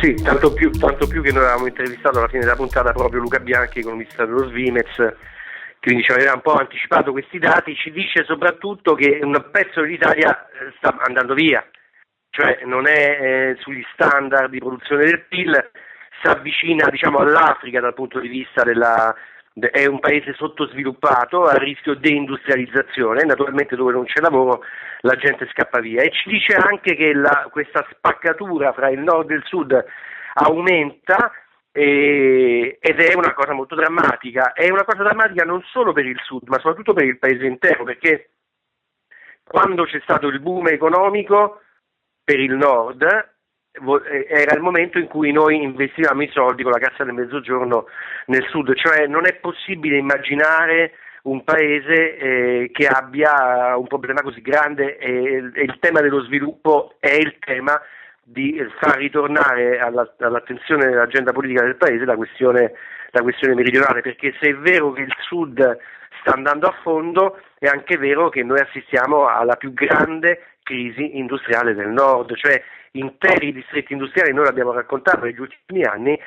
Sì, tanto più che noi avevamo intervistato alla fine della puntata proprio Luca Bianchi, economista dello Svimez, quindi ci aveva un po' anticipato questi dati. Ci dice soprattutto che un pezzo dell'Italia sta andando via, cioè non è sugli standard di produzione del PIL, si avvicina, diciamo, all'Africa dal punto di vista è un paese sottosviluppato, a rischio deindustrializzazione, naturalmente dove non c'è lavoro la gente scappa via, e ci dice anche che questa spaccatura fra il nord e il sud aumenta, ed è una cosa molto drammatica. È una cosa drammatica non solo per il sud, ma soprattutto per il paese intero, perché quando c'è stato il boom economico per il nord era il momento in cui noi investivamo i soldi con la Cassa del Mezzogiorno nel sud, cioè non è possibile immaginare un paese che abbia un problema così grande, e il tema dello sviluppo è il tema di far ritornare all'attenzione dell'agenda politica del paese la questione meridionale, perché se è vero che il sud sta andando a fondo, è anche vero che noi assistiamo alla più grande crisi industriale del nord, cioè interi distretti industriali, noi l'abbiamo raccontato negli ultimi anni,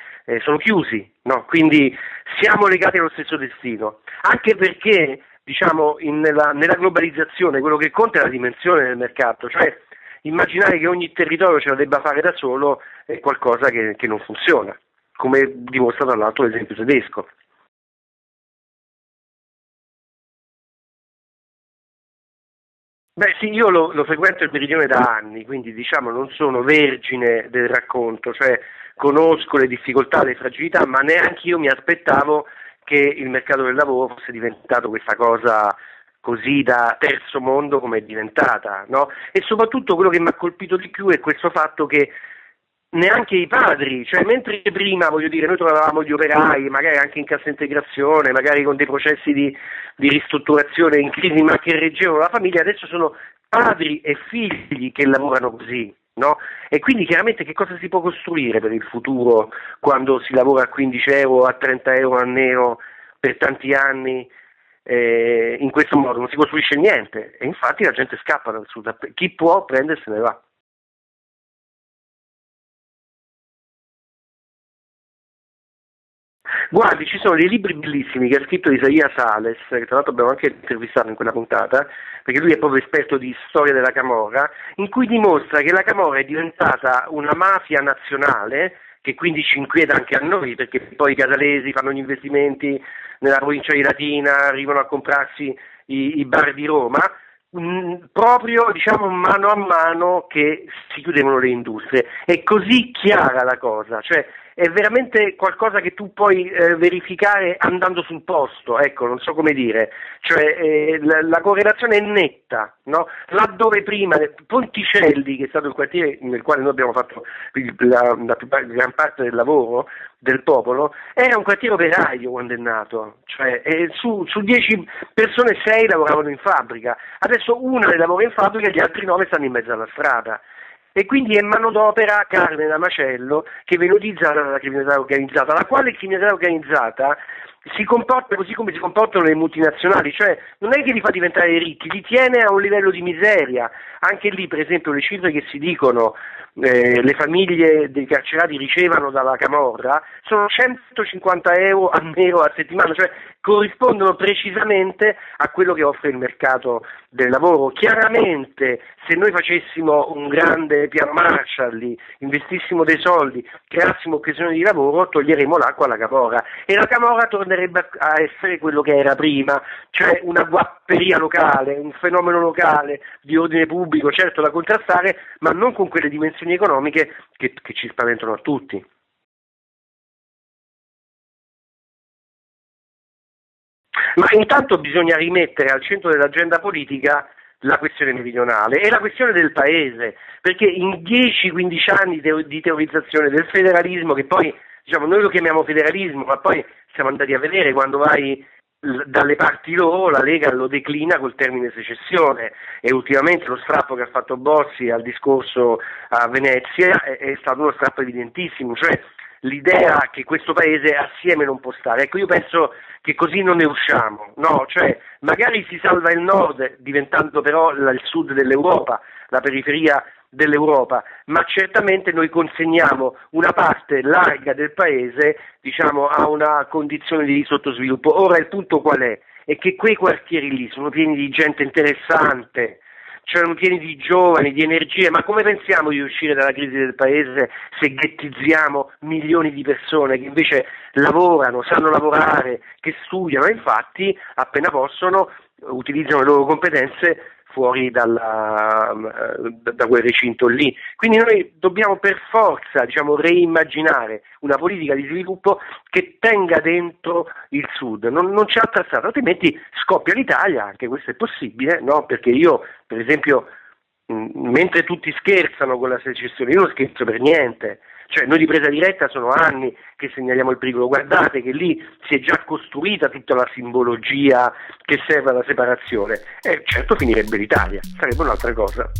sono chiusi, no? Quindi siamo legati allo stesso destino, anche perché, diciamo, nella globalizzazione quello che conta è la dimensione del mercato, cioè immaginare che ogni territorio ce la debba fare da solo è qualcosa che non funziona, come dimostra tra l'altro l'esempio tedesco. Beh sì, io lo frequento il Meridione da anni, quindi diciamo non sono vergine del racconto, cioè conosco le difficoltà, le fragilità, ma neanche io mi aspettavo che il mercato del lavoro fosse diventato questa cosa così da terzo mondo come è diventata, no? E soprattutto quello che mi ha colpito di più è questo fatto che neanche i padri, cioè mentre prima, voglio dire, noi trovavamo gli operai, magari anche in cassa integrazione, magari con dei processi di ristrutturazione in crisi, ma che reggevano la famiglia, adesso sono padri e figli che lavorano così, no? E quindi chiaramente che cosa si può costruire per il futuro quando si lavora a 15 euro, a 30 euro a nero per tanti anni? In questo modo non si costruisce niente, e infatti la gente scappa dal sud, chi può prende se ne va. Guardi, ci sono dei libri bellissimi che ha scritto Isaia Sales, che tra l'altro abbiamo anche intervistato in quella puntata, perché lui è proprio esperto di storia della Camorra, in cui dimostra che la Camorra è diventata una mafia nazionale, che quindi ci inquieta anche a noi, perché poi i casalesi fanno gli investimenti nella provincia di Latina, arrivano a comprarsi i bar di Roma, proprio, diciamo, mano a mano che si chiudevano le industrie. È così chiara la cosa, cioè è veramente qualcosa che tu puoi verificare andando sul posto, ecco, non so come dire, cioè la correlazione è netta, no? Laddove prima Ponticelli, che è stato il quartiere nel quale noi abbiamo fatto la più gran parte del lavoro del popolo, era un quartiere operaio quando è nato, cioè su 10 persone 6 lavoravano in fabbrica, adesso una le lavora in fabbrica e gli altri 9 stanno in mezzo alla strada. E quindi è manodopera, carne da macello, che velocizza la criminalità organizzata, la quale criminalità organizzata si comporta così come si comportano le multinazionali, cioè non è che li fa diventare ricchi, li tiene a un livello di miseria. Anche lì, per esempio, le cifre che si dicono le famiglie dei carcerati ricevono dalla Camorra sono 150 euro a nero a settimana, cioè corrispondono precisamente a quello che offre il mercato del lavoro. Chiaramente, se noi facessimo un grande piano Marshall, investissimo dei soldi, creassimo occasioni di lavoro, toglieremo l'acqua alla Camorra e la Camorra tornerebbe a essere quello che era prima, cioè una guapperia locale, un fenomeno locale di ordine pubblico, certo da contrastare, ma non con quelle dimensioni economiche che ci spaventano a tutti. Ma intanto bisogna rimettere al centro dell'agenda politica la questione meridionale e la questione del paese, perché in 10-15 anni di teorizzazione del federalismo, che poi, diciamo, noi lo chiamiamo federalismo, ma poi siamo andati a vedere quando vai dalle parti loro, la Lega lo declina col termine secessione, e ultimamente lo strappo che ha fatto Bossi al discorso a Venezia è stato uno strappo evidentissimo, cioè l'idea che questo paese assieme non può stare. Ecco, io penso che così non ne usciamo, no? Cioè magari si salva il nord diventando però il sud dell'Europa, la periferia dell'Europa, ma certamente noi consegniamo una parte larga del paese, diciamo, a una condizione di sottosviluppo. Ora il punto qual è? È che quei quartieri lì sono pieni di gente interessante, c'erano pieni di giovani, di energie, ma come pensiamo di uscire dalla crisi del paese se ghettizziamo milioni di persone che invece lavorano, sanno lavorare, che studiano e infatti appena possono utilizzano le loro competenze fuori da quel recinto lì. Quindi noi dobbiamo per forza, diciamo, reimmaginare una politica di sviluppo che tenga dentro il Sud, non c'è altra strada, altrimenti scoppia l'Italia, anche questo è possibile, no? Perché io, per esempio, mentre tutti scherzano con la secessione, io non scherzo per niente. Cioè noi di Presa Diretta sono anni che segnaliamo il pericolo, guardate che lì si è già costruita tutta la simbologia che serve alla separazione e certo finirebbe l'Italia, sarebbe un'altra cosa.